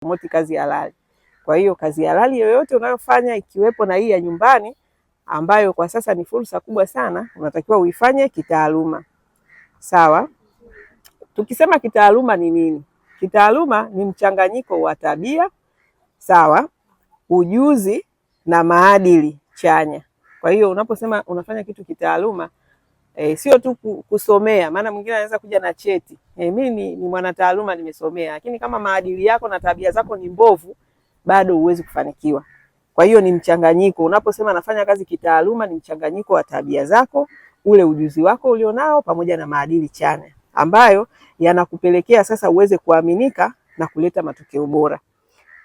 promote kazi halali. Kwa hiyo kazi halali yoyote unayofanya ikiwepo na hii ya nyumbani ambayo kwa sasa ni fursa kubwa sana, unatakiwa uifanye kitaaluma. Sawa? Tukisema kitaaluma ni nini? Kitaaluma ni mchanganyiko wa tabia, sawa, ujuzi na maadili chanya. Kwa hiyo unaposema unafanya kitu kitaaluma, sio tu kusomea, maana mwingine anaweza kuja na cheti. Mimi ni mwanataaluma nimesomea, lakini kama maadili yako na tabia zako ni mbovu, bado huwezi kufanikiwa. Kwa hiyo ni mchanganyiko. Unaposema nafanya kazi kitaaluma, ni mchanganyiko wa tabia zako, ule ujuzi wako ulionao pamoja na maadili chanya ambayo yanakupelekea sasa uweze kuaminika na kuleta matokeo bora.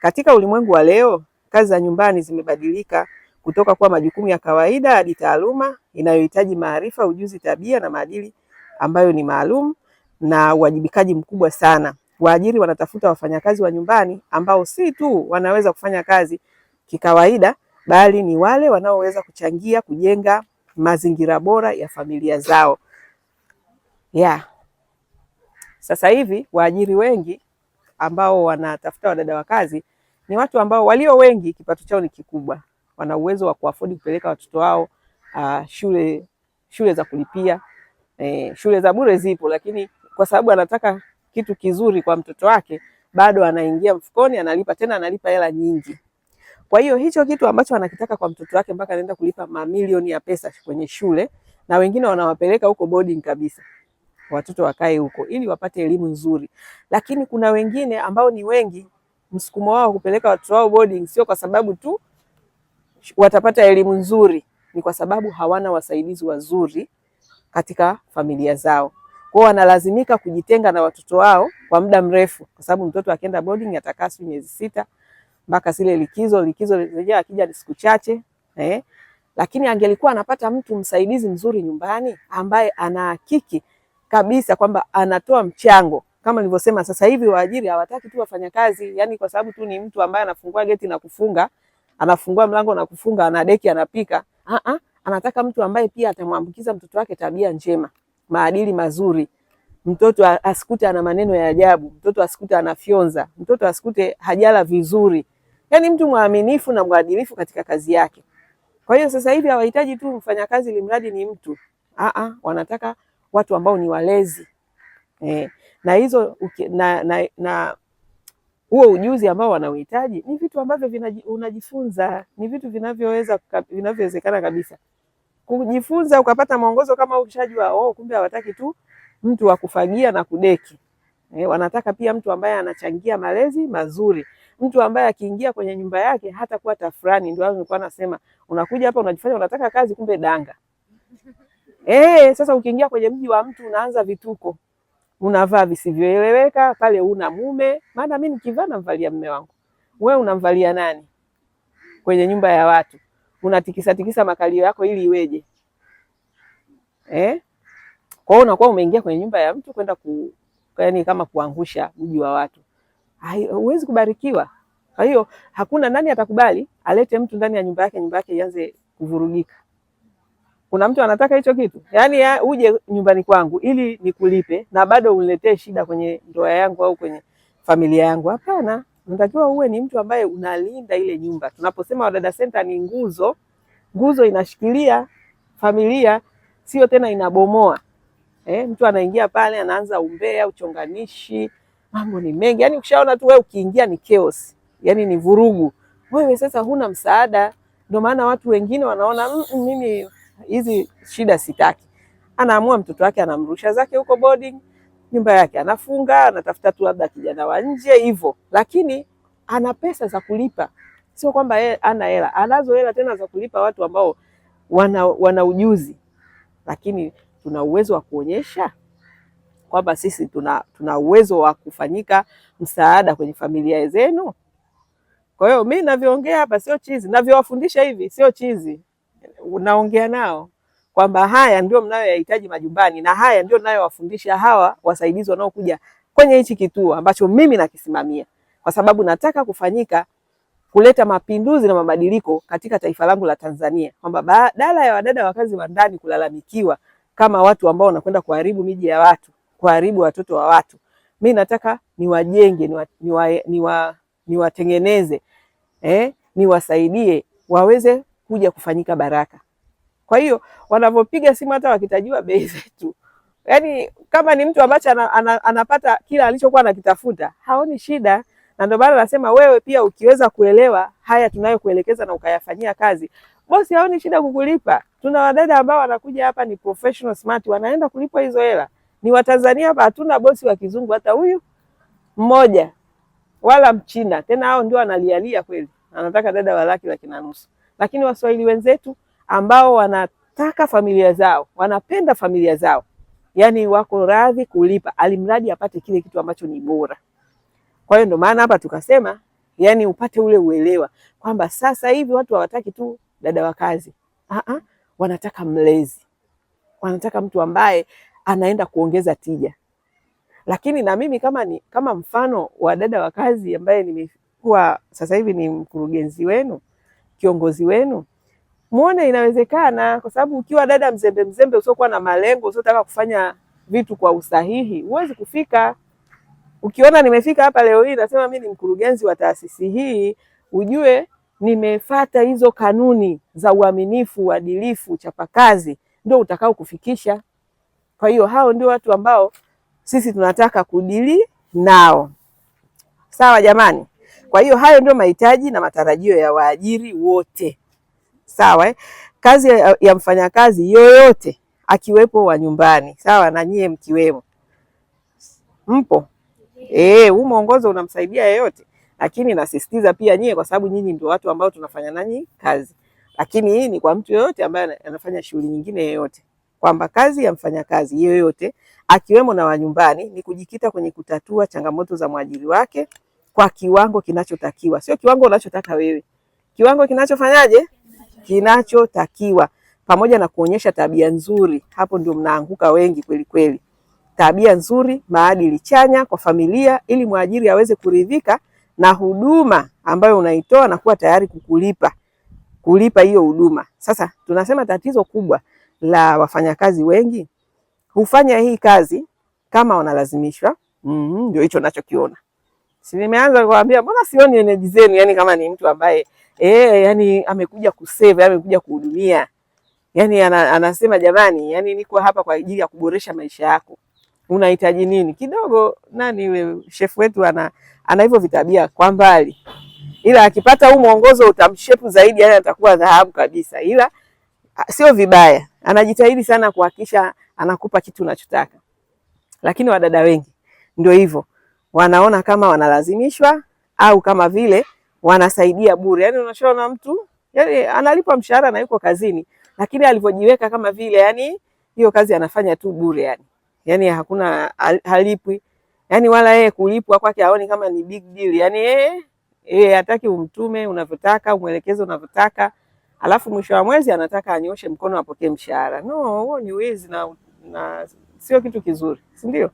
Katika ulimwengu wa leo, kazi za nyumbani zimebadilika kutoka kwa majukumu ya kawaida hadi taaluma inayohitaji maarifa, ujuzi, tabia na maadili ambayo ni maalum na uwajibikaji mkubwa sana. Waajiri wanatafuta wafanyakazi wa nyumbani ambao si tu wanaweza kufanya kazi kikawaida, bali ni wale wanaoweza kuchangia kujenga mazingira bora ya familia zao. Sasa hivi waajiri wengi ambao wanatafuta wadada wa kazi ni watu ambao walio wengi kipato chao ni kikubwa. Wana uwezo wa kuafodi kupeleka watoto wao shule za kulipia. Shule za bure zipo, lakini kwa sababu anataka kitu kizuri kwa mtoto wake, bado anaingia mfukoni, analipa hela nyingi. Kwa hiyo hicho kitu ambacho anakitaka kwa mtoto wake mpaka anaenda kulipa mamilioni ya pesa kwenye shule, na wengine wanawapeleka huko boarding kabisa, watoto wakae huko ili wapate elimu nzuri. Lakini kuna wengine ambao ni wengi, msukumo wao kupeleka watoto wao boarding sio kwa sababu tu watapata elimu nzuri, ni kwa sababu hawana wasaidizi wazuri katika familia zao. Kwa hiyo wanalazimika kujitenga na watoto wao kwa muda mrefu, kwa sababu mtoto akienda boarding atakaa miezi 6 mpaka zile likizo zenyewe akija ni siku chache. Lakini angelikuwa anapata mtu msaidizi mzuri nyumbani ambaye anahakiki kabisa kwamba anatoa mchango. Kama nilivyosema, sasa hivi waajiri hawataki tu wafanyakazi, yani kwa sababu tu ni mtu ambaye anafungua geti na kufunga, anafungua mlango na kufunga, anadeki, anapika. Anataka mtu ambaye pia atamwambukiza mtoto wake tabia njema, maadili mazuri. Mtoto asikute ana maneno ya ajabu, mtoto asikute anafyonza, mtoto asikute hajala vizuri. Yani mtu mwaminifu na mwadilifu katika kazi yake. Kwa hiyo sasa hivi hawahitaji tu mfanyakazi limradi ni mtu. Wanataka watu ambao ni walezi. Na hizo na huo ujuzi ambao wanauhitaji ni vitu ambavyo unajifunza, ni vitu vinavyowezekana kabisa. Kujifunza ukapata mwongozo kama ukishajua, kumbe hawataki tu mtu wa kufagia na kudeki. Wanataka pia mtu ambaye anachangia malezi mazuri. Mtu ambaye akiingia kwenye nyumba yake hata kuwa tafurani. Ndio nilikuwa nasema, unakuja hapa unajifanya unataka kazi, kumbe danga. Sasa ukiingia kwenye mji wa mtu unaanza vituko. Unavaa visivyoeleweka, pale una mume. Maana mimi nikivaa namvalia mume wangu. Wewe unamvalia nani? Kwenye nyumba ya watu. Unatikisa makalio yako ili iweje? Kwa hiyo unakuwa umeingia kwenye nyumba ya mtu kwenda yani kama kuangusha mji wa watu. Huwezi kubarikiwa. Kwa hiyo hakuna nani atakubali alete mtu ndani ya nyumba yake ianze kuvurugika. Kuna mtu anataka hicho kitu? Yaani uje nyumbani kwangu ili nikulipe na bado uniletee shida kwenye ndoa yangu au kwenye familia yangu? Hapana, unatakiwa uwe ni mtu ambaye unalinda ile nyumba. Tunaposema Wadada Center ni nguzo inashikilia familia, sio tena inabomoa. Mtu anaingia pale anaanza umbea, uchonganishi, mambo ni mengi. Yaani ukishaona tu wewe ukiingia ni chaos. Yaani ni vurugu. Wewe sasa huna msaada. Ndio maana watu wengine wanaona mimi hizi shida sitaki. Anaamua mtoto wake anamrusha zake huko boarding, nyumba yake anafunga, anatafuta tu labda kijana wa nje hivyo. Lakini ana pesa za kulipa. Sio kwamba yeye ana hela. Anazo hela tena za kulipa watu ambao wana ujuzi. Lakini tuna uwezo wa kuonyesha kwamba sisi tuna uwezo wa kufanyika msaada kwenye familia zenu. Kwa hiyo mimi ninavyoongea hapa sio chizi, ninavyowafundisha hivi sio chizi. Unaongea nao kwamba haya ndio mnayoyahitaji majumbani na haya ndio ninayowafundisha hawa wasaidizi wanaokuja kwenye hichi kituo ambacho mimi nakisimamia, kwa sababu nataka kufanyika kuleta mapinduzi na mabadiliko katika taifa langu la Tanzania, kwamba badala ya wadada wa kazi wa ndani kulalamikiwa kama watu ambao wanakwenda kuharibu miji ya watu, kuharibu watoto wa watu, mimi nataka niwajenge, niwatengeneze, niwasaidie waweze kuja kufanyika baraka. Kwa hiyo wanavyopiga simu hata wakitajiwa bei zetu, yani kama ni mtu ambaye anapata kila alichokuwa anakitafuta, haoni shida. Na ndio maana nasema wewe pia ukiweza kuelewa haya tunayokuelekeza na ukayafanyia kazi, bosi haoni shida kukulipa. Tuna wadada ambao wanakuja hapa ni professional smart, wanaenda kulipwa hizo hela. Ni Watanzania hapa, hatuna bosi wa kizungu hata huyu mmoja, wala Mchina. Tena hao ndio analialia kweli, anataka dada wa laki na nusu. Lakini Waswahili wenzetu ambao wanataka familia zao, wanapenda familia zao, yani wako radhi kulipa alimradi apate kile kitu ambacho ni bora. Kwa hiyo ndio maana hapa tukasema, yani upate ule uelewa kwamba sasa hivi watu hawataki tu dada wa kazi. Wanataka mlezi. Wanataka mtu ambaye anaenda kuongeza tija. Lakini na mimi kama mfano wa dada wa kazi ambaye nimekuwa sasa hivi ni mkurugenzi wenu, kiongozi wenu, muone inawezekana, kwa sababu ukiwa dada mzembe usiokuwa na malengo, usiotaka kufanya vitu kwa usahihi, huwezi kufika. Ukiona nimefika hapa leo hii nasema mimi ni mkurugenzi wa taasisi hii, ujue nimefuata hizo kanuni za uaminifu, uadilifu, chapakazi, ndio utakao kufikisha. Kwa hiyo hao ndio watu ambao sisi tunataka kudili nao. Sawa jamani? Kwa hiyo hayo ndio mahitaji na matarajio ya waajiri wote. Sawa Kazi ya mfanyakazi yoyote akiwepo wa nyumbani, sawa, na nyie mkiwemo. Mpo? Huu mwongozo unamsaidia yeyote, lakini nasisitiza pia nyie, kwa sababu nyinyi ndio watu ambao tunafanya nanyi kazi. Lakini hii ni kwa mtu yoyote ambaye anafanya shughuli nyingine yoyote, kwamba kazi ya mfanyakazi yoyote akiwemo na wa nyumbani ni kujikita kwenye kutatua changamoto za mwajiri wake kwa kiwango kinachotakiwa, sio kiwango unachotaka wewe, kiwango kinachofanyaje, kinachotakiwa, pamoja na kuonyesha tabia nzuri. Hapo ndio mnaanguka wengi kweli kweli. Tabia nzuri, maadili chanya kwa familia, ili mwajiri aweze kuridhika na huduma ambayo unaitoa na kuwa tayari kulipa hiyo huduma. Sasa tunasema tatizo kubwa la wafanyakazi wengi hufanya hii kazi kama wanalazimishwa. Ndio hicho ninachokiona. Si nimeanza kuambia mbona sioni energy zenu, yani kama ni mtu ambaye yani amekuja kusave, amekuja kuhudumia. Yani anasema jamani, yani niko hapa kwa ajili ya kuboresha maisha yako. Unahitaji nini? Kidogo yule chef wetu ana hivyo vitabia kwa mbali. Ila akipata huu mwongozo utamshepu zaidi, yani atakuwa dhahabu kabisa. Ila sio vibaya. Anajitahidi sana kuhakikisha anakupa kitu unachotaka. Lakini wadada wengi ndio hivyo. Wanaona kama wanalazimishwa au kama vile wanasaidia bure. Yani unashaona mtu, yani analipa mshahara na yuko kazini, lakini alivyojiweka kama vile yani hiyo kazi anafanya tu bure yani hakuna halipwi. Yani wala yeye kulipwa kwake haoni kama ni big deal. Yani hataki umtume unavyotaka, umuelekeze unavyotaka. Alafu mwisho wa mwezi anataka anyoshe mkono apokee mshahara. No, huo ni wizi na sio kitu kizuri, si ndio?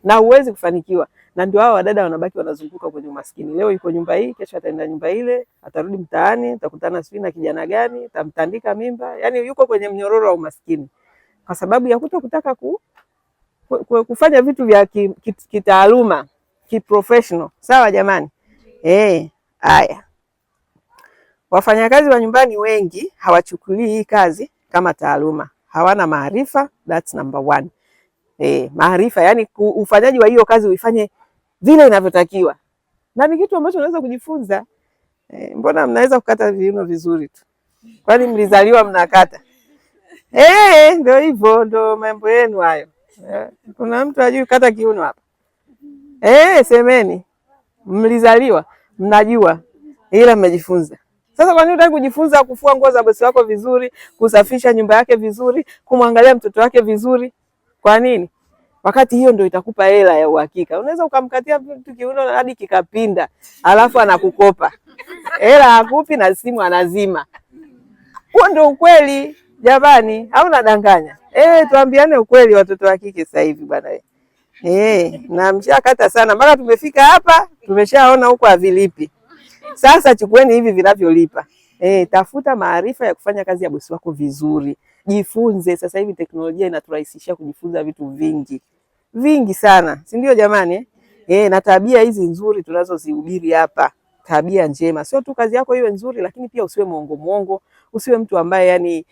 Na huwezi kufanikiwa. Na ndio hao wadada wanabaki wanazunguka kwenye umaskini. Leo yuko nyumba hii, kesho ataenda nyumba ile, atarudi mtaani, atakutana sijui na kijana gani, atamtandika mimba. Yani yuko kwenye mnyororo wa umaskini kwa sababu ya kutaka kufanya vitu vya kitaaluma, kiprofessional. Sawa jamani? Haya. Wafanyakazi wa nyumbani wengi hawachukulii hii kazi kama taaluma. Hawana maarifa, that's number one. Maarifa, yani ufanyaji wa hiyo kazi uifanye vile inavyotakiwa. Na ni kitu ambacho unaweza kujifunza. Mbona mnaweza kukata viuno vizuri tu? Kwani mlizaliwa mnakata? Ndio hivyo, ndio mambo yenu hayo. Kuna mtu hajui kata kiuno hapa? Semeni. Mlizaliwa mnajua, ila mmejifunza. Sasa kwa nini unataka kujifunza kufua nguo za bosi wako vizuri, kusafisha nyumba yake vizuri, kumwangalia mtoto wake vizuri? Kwa nini? Wakati hiyo ndio itakupa hela ya uhakika. Unaweza ukamkatia mtu kiuno hadi kikapinda, alafu anakukopa. Hela hakupi na simu anazima. Huo ndio ukweli jamani, au nadanganya? Tuambiane ukweli watoto wa kike sasa hivi bwana wewe. Na mshakata sana mpaka tumefika hapa, tumeshaona huko havilipi. Sasa chukueni hivi vinavyolipa. Tafuta maarifa ya kufanya kazi ya bosi wako vizuri. Jifunze, sasa hivi teknolojia inaturahisishia kujifunza vitu vingi sana. Si ndio jamani? Na tabia hizi nzuri tunazozihubiri hapa. tabia njema. Sio tu kazi yako iwe nzuri, lakini pia usiwe muongo, usiwe mtu ambaye yani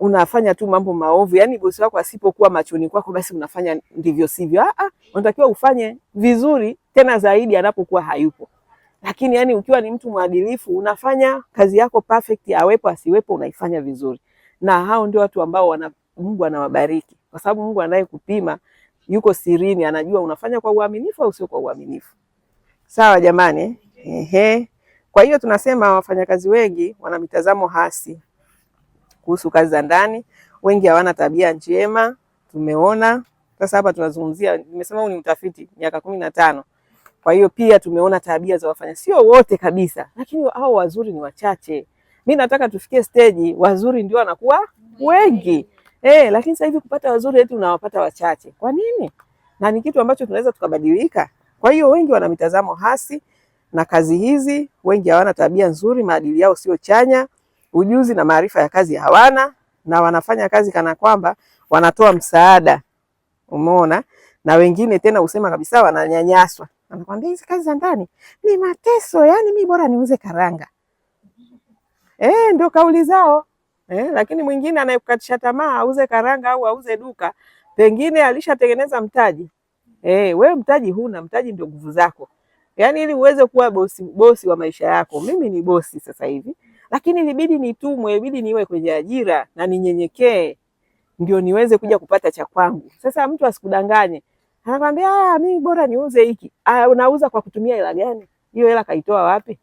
unafanya tu mambo maovu. Yani bosi wako asipokuwa machoni kwako basi unafanya ndivyo sivyo. Unatakiwa ufanye vizuri tena zaidi anapokuwa hayupo. Lakini yani ukiwa ni mtu mwadilifu, unafanya kazi yako perfect, awepo asiwepo unaifanya vizuri. Na hao ndio watu ambao Mungu anawabariki. Kwa sababu Mungu anayekupima yuko sirini, anajua unafanya kwa uaminifu au sio kwa uaminifu. Sawa jamani? Ehe. Kwa hiyo tunasema wafanyakazi wengi wana mitazamo hasi kuhusu kazi za ndani. Wengi hawana tabia njema, tumeona. Sasa hapa tunazungumzia, nimesema huu ni utafiti miaka 15. Kwa hiyo pia tumeona tabia za wafanya, sio wote kabisa, lakini hao wazuri ni wachache. Mimi nataka tufikie stage wazuri ndio wanakuwa wengi. Lakini sasa hivi kupata wazuri eti unawapata wachache. Kwa nini? Na ni kitu ambacho tunaweza tukabadilika. Kwa hiyo wengi wana mitazamo hasi na kazi hizi, wengi hawana tabia nzuri, maadili yao sio chanya, ujuzi na maarifa ya kazi hawana, na wanafanya kazi kana kwamba wanatoa msaada. Umeona? Na wengine tena usema kabisa wananyanyaswa. Anakuambia hizi kazi za ndani ni mateso, yani mimi bora niuze karanga. Ndio kauli zao. Lakini mwingine anayekukatisha tamaa auze karanga au auze duka, pengine alishatengeneza mtaji. Wewe mtaji huna, mtaji ndio nguvu zako. Yaani ili uweze kuwa bosi wa maisha yako. Mimi ni bosi sasa hivi, lakini ilibidi nitumwe, ilibidi niwe kwenye ajira na ninyenyekee ndio niweze kuja kupata cha kwangu. Sasa mtu asikudanganye. Anakuambia mimi bora niuze hiki. Unauza kwa kutumia hela gani? Hiyo hela kaitoa wapi?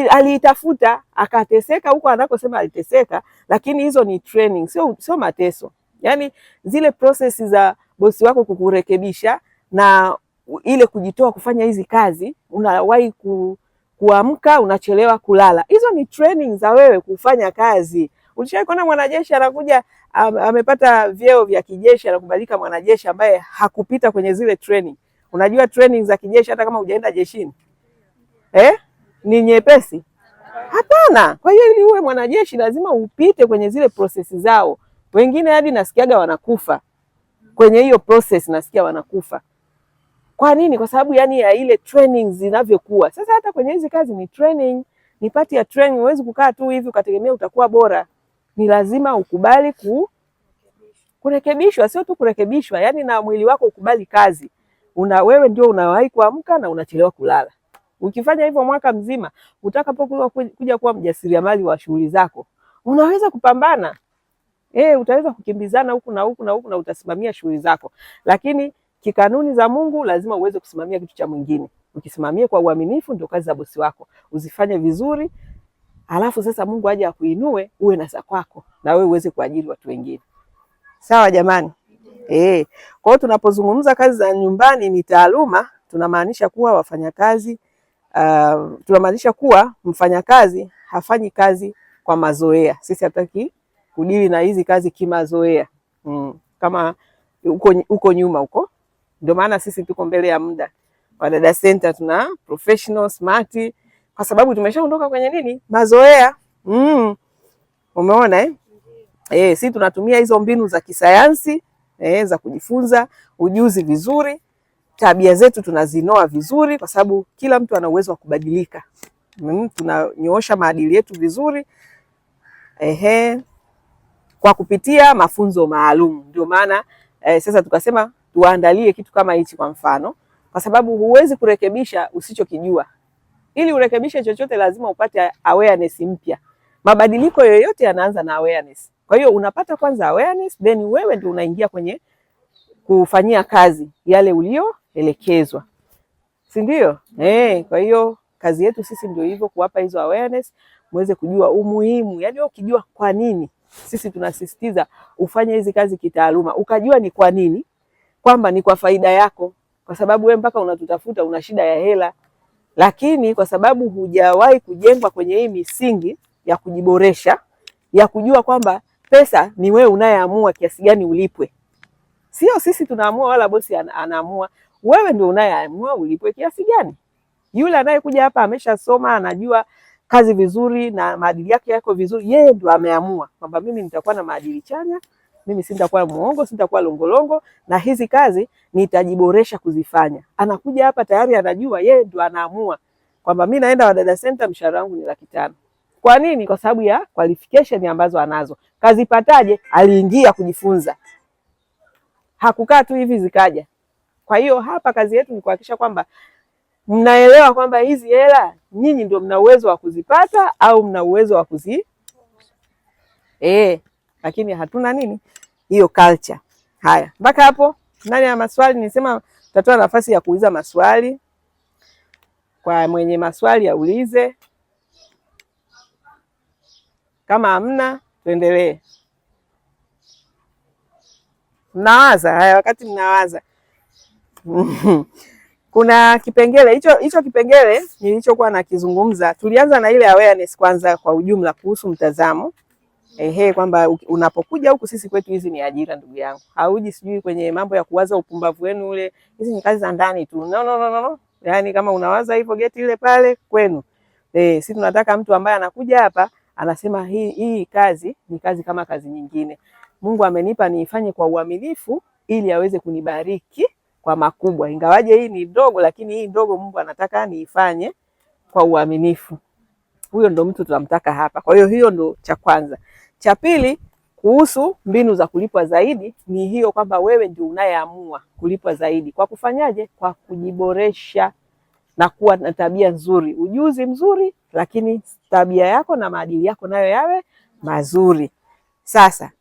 Aliitafuta, akateseka huko anakosema aliteseka, lakini hizo ni training, sio mateso. Yaani zile process za bosi wako kukurekebisha na ile kujitoa kufanya hizi kazi, unawahi kuamka, unachelewa kulala. Hizo ni training za wewe kufanya kazi. Ulishawahi kuona mwanajeshi anakuja amepata vyeo vya kijeshi, anakubalika mwanajeshi ambaye hakupita kwenye zile training? Unajua training za kijeshi hata kama hujaenda jeshini ni nyepesi? Hapana. Kwa hiyo ili uwe mwanajeshi lazima upite kwenye zile process zao. Wengine hadi nasikiaga wanakufa kwenye hiyo process, nasikia wanakufa. Kwa nini? Kwa sababu yani ya ile training zinavyokuwa. Sasa hata kwenye hizi kazi ni training, ni part ya training. Huwezi kukaa tu hivi ukategemea utakuwa bora. Ni lazima ukubali kurekebishwa, sio tu kurekebishwa, yani na mwili wako ukubali kazi. Wewe ndio unawahi kuamka na unachelewa kulala. Ukifanya hivyo mwaka mzima, utakapokuwa kuja kuwa mjasiriamali wa shughuli zako, unaweza kupambana. Utaweza kukimbizana huku na huku na huku na utasimamia shughuli zako. Lakini kikanuni za Mungu lazima uweze kusimamia kitu cha mwingine. Ukisimamia kwa uaminifu ndio kazi za bosi wako. Uzifanye vizuri. Alafu sasa Mungu aje akuinue uwe na za kwako na wewe uweze kuajiri watu wengine. Sawa jamani? Kwa hiyo tunapozungumza kazi za nyumbani ni taaluma, tunamaanisha kuwa wafanyakazi tunamaanisha kuwa mfanyakazi hafanyi kazi kwa mazoea. Sisi hataki kudili na hizi kazi kimazoea. Kama uko nyuma huko. Ndio maana sisi tuko mbele ya muda. Wadada Center tuna professional smart kwa sababu tumeshaondoka kwenye nini? Mazoea. Umeona sisi tunatumia hizo mbinu za kisayansi za kujifunza ujuzi vizuri. Tabia zetu tunazinoa vizuri kwa sababu kila mtu ana uwezo wa kubadilika. Tunanyoosha maadili yetu vizuri. Kwa kupitia mafunzo maalum. Ndio maana sasa tukasema tuandalie kitu kama hichi kwa mfano, kwa sababu huwezi kurekebisha usichokijua. Ili urekebishe chochote lazima upate awareness mpya. Mabadiliko yoyote yanaanza na awareness. Kwa hiyo unapata kwanza awareness, then wewe ndio unaingia kwenye kufanyia kazi yale ulioelekezwa. Si ndio? Kwa hiyo kazi yetu sisi ndio hivyo, kuwapa hizo awareness, muweze kujua umuhimu. Yaani ukijua kwa nini sisi tunasisitiza ufanye hizi kazi kitaaluma, ukajua ni kwa nini, kwamba ni kwa faida yako, kwa sababu wewe mpaka unatutafuta una shida ya hela. Lakini kwa sababu hujawahi kujengwa kwenye hii misingi ya kujiboresha, ya kujua kwamba pesa ni wewe unayeamua kiasi gani ulipwe. Sio sisi tunaamua wala bosi anaamua. Wewe ndio unayeamua ulipwe kiasi gani. Yule anayekuja hapa ameshasoma, anajua kazi vizuri na maadili yake yako vizuri, yeye ndio ameamua kwamba mimi nitakuwa na maadili chanya, mimi sitakuwa muongo, sitakuwa longolongo, na hizi kazi nitajiboresha kuzifanya. Anakuja hapa tayari anajua, yeye ndio anaamua kwamba mimi naenda Wadada Center, mshahara wangu ni 500,000. Kwa nini? Kwa sababu ya qualification ambazo anazo. Kazipataje? Aliingia kujifunza, hakukaa tu hivi zikaja. Kwa hiyo hapa kazi yetu ni kuhakikisha kwamba mnaelewa kwamba hizi hela nyinyi ndio mna uwezo wa kuzipata au mna uwezo wa lakini hatuna nini hiyo culture. Haya, mpaka hapo ndani ya maswali nisema tutatoa nafasi ya kuuliza maswali. Kwa mwenye maswali aulize, kama hamna tuendelee. Mnawaza haya, wakati mnawaza kuna kipengele hicho kipengele nilichokuwa nakizungumza, tulianza na ile awareness kwanza kwa ujumla kuhusu mtazamo. Kwamba unapokuja huku sisi kwetu hizi ni ajira ndugu yangu. Hauji sijui kwenye mambo ya kuwaza upumbavu wenu ule, hizi ni kazi za ndani tu. No. Yaani kama unawaza hivyo geti ile pale kwenu. Sisi tunataka mtu ambaye anakuja hapa anasema hii kazi ni kazi kama kazi nyingine. Mungu amenipa niifanye kwa uaminifu ili aweze kunibariki kwa makubwa. Ingawaje hii ni ndogo, lakini hii ndogo Mungu anataka niifanye kwa uaminifu. Huyo ndo mtu tunamtaka hapa. Kwa hiyo ndo cha kwanza. Cha pili, kuhusu mbinu za kulipwa zaidi ni hiyo kwamba wewe ndio unayeamua kulipwa zaidi. Kwa kufanyaje? Kwa kujiboresha na kuwa na tabia nzuri, ujuzi mzuri, lakini tabia yako na maadili yako nayo yawe mazuri. Sasa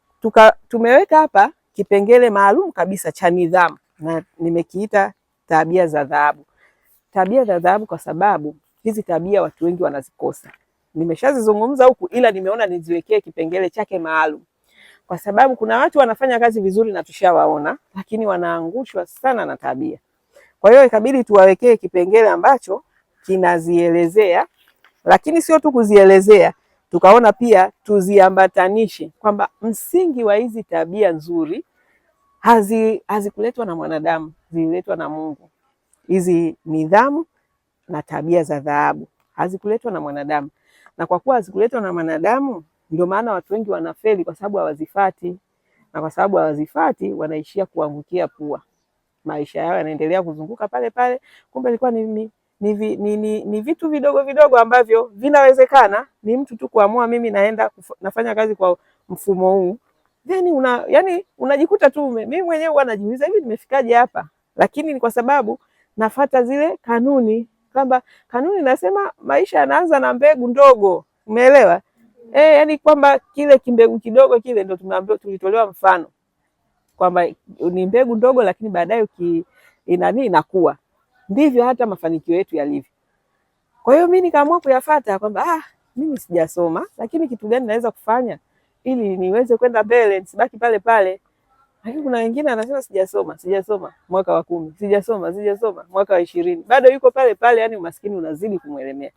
tumeweka hapa kipengele maalum kabisa cha nidhamu na nimekiita tabia za dhahabu. Tabia za dhahabu kwa sababu hizi tabia watu wengi wanazikosa. Nimeshazizungumza huku, ila nimeona niziwekee kipengele chake maalum, kwa sababu kuna watu wanafanya kazi vizuri na tushawaona, lakini wanaangushwa sana na tabia. Kwa hiyo ikabidi tuwawekee kipengele ambacho kinazielezea, lakini sio tu kuzielezea, tukaona pia tuziambatanishe kwamba msingi wa hizi tabia nzuri hazikuletwa na mwanadamu, zililetwa na Mungu. Hizi nidhamu na tabia za dhahabu hazikuletwa na mwanadamu, na kwa kuwa hazikuletwa na mwanadamu ndio maana watu wengi wanafeli, kwa sababu hawazifati, na kwa sababu hawazifati wanaishia kuangukia pua. Maisha yao yanaendelea kuzunguka pale pale, kumbe ilikuwa ni vitu vidogo vidogo ambavyo vinawezekana. Ni mtu tu kuamua mimi naenda nafanya kazi kwa mfumo huu, yani unajikuta tu mimi mwenyewe huwa najiuliza hivi nimefikaje hapa, lakini ni kwa sababu nafuata zile kanuni, kwamba kanuni nasema maisha yanaanza na mbegu ndogo. Umeelewa? Yani kwamba kile kimbegu kidogo kile ndio tumeambiwa, tulitolewa mfano kwamba ni mbegu ndogo, lakini baadaye inakuwa. Ndivyo hata mafanikio yetu yalivyo. Kwa hiyo mimi nikaamua kuyafuata kwamba mimi sijasoma, lakini kitu gani naweza kufanya ili niweze kwenda mbele, nisibaki pale pale. Lakini kuna wengine anasema sijasoma mwaka wa 10, sijasoma mwaka wa 20, bado yuko pale pale, yani umaskini unazidi kumwelemea.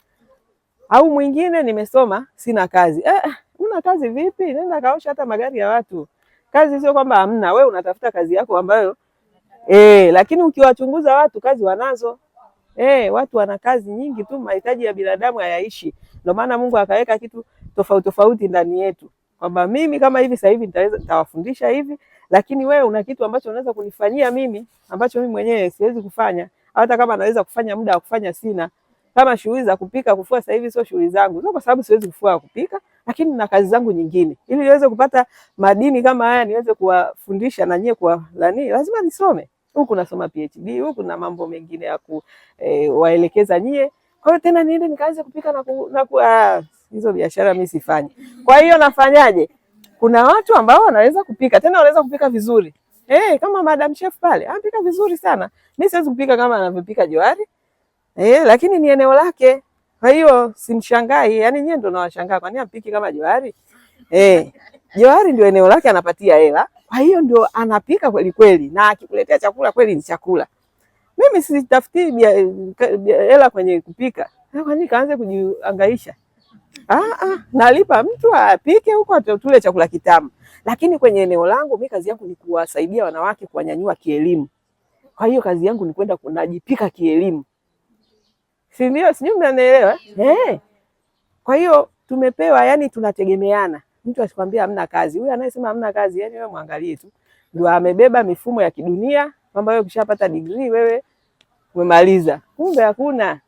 Au mwingine nimesoma sina kazi. Una kazi vipi? Nenda kaosha hata magari ya watu. Kazi sio kwamba hamna, wewe unatafuta kazi yako ambayo lakini ukiwachunguza watu kazi wanazo. Watu wana kazi nyingi tu, mahitaji ya binadamu hayaishi. Ndio maana Mungu akaweka kitu tofauti tofauti ndani yetu. Kwamba mimi kama hivi sasa hivi nitawafundisha hivi, lakini wewe una kitu ambacho unaweza kunifanyia mimi ambacho mimi mwenyewe siwezi kufanya. Hata kama naweza kufanya, muda wa kufanya sina. Kama shughuli za kupika, kufua sasa hivi sio shughuli zangu. Sio kwa sababu siwezi kufua kupika, lakini na kazi zangu nyingine. Ili niweze kupata madini kama haya, niweze kuwafundisha na nyie kwa lazima nisome. Huku nasoma PhD, huku na mambo mengine ya kuwaelekeza nyie. Kwa hiyo tena niende nikaanze kupika hizo biashara mimi sifanyi. Kwa hiyo nafanyaje? Kuna watu ambao wanaweza kupika, tena wanaweza kupika vizuri. Kama Madam Chef pale, anapika vizuri sana. Mimi siwezi kupika kama anavyopika Johari. Lakini ni eneo lake. Kwa hiyo simshangai, yani nyie ndio nawashangaa kwa nini apiki kama Johari? Johari ndio eneo lake, anapatia hela. Kwa hiyo ndio anapika kweli kweli, na akikuletea chakula kweli ni chakula. Mimi sitafuti hela kwenye kupika. Kwa nini kaanze kujihangaisha? Nalipa mtu apike huko tule chakula kitamu. Lakini kwenye eneo langu mimi kazi yangu ni kuwasaidia wanawake kuwanyanyua kielimu. Kwa hiyo kazi yangu ni kwenda kunajipika kielimu. Si ndio? Sijui mnanielewa? Kwa hiyo tumepewa, yani tunategemeana. Mtu asikwambia hamna kazi. Huyu anayesema hamna kazi, yani wewe muangalie tu. Ndio amebeba mifumo ya kidunia, kwamba wewe ukishapata degree wewe umemaliza. Kumbe hakuna.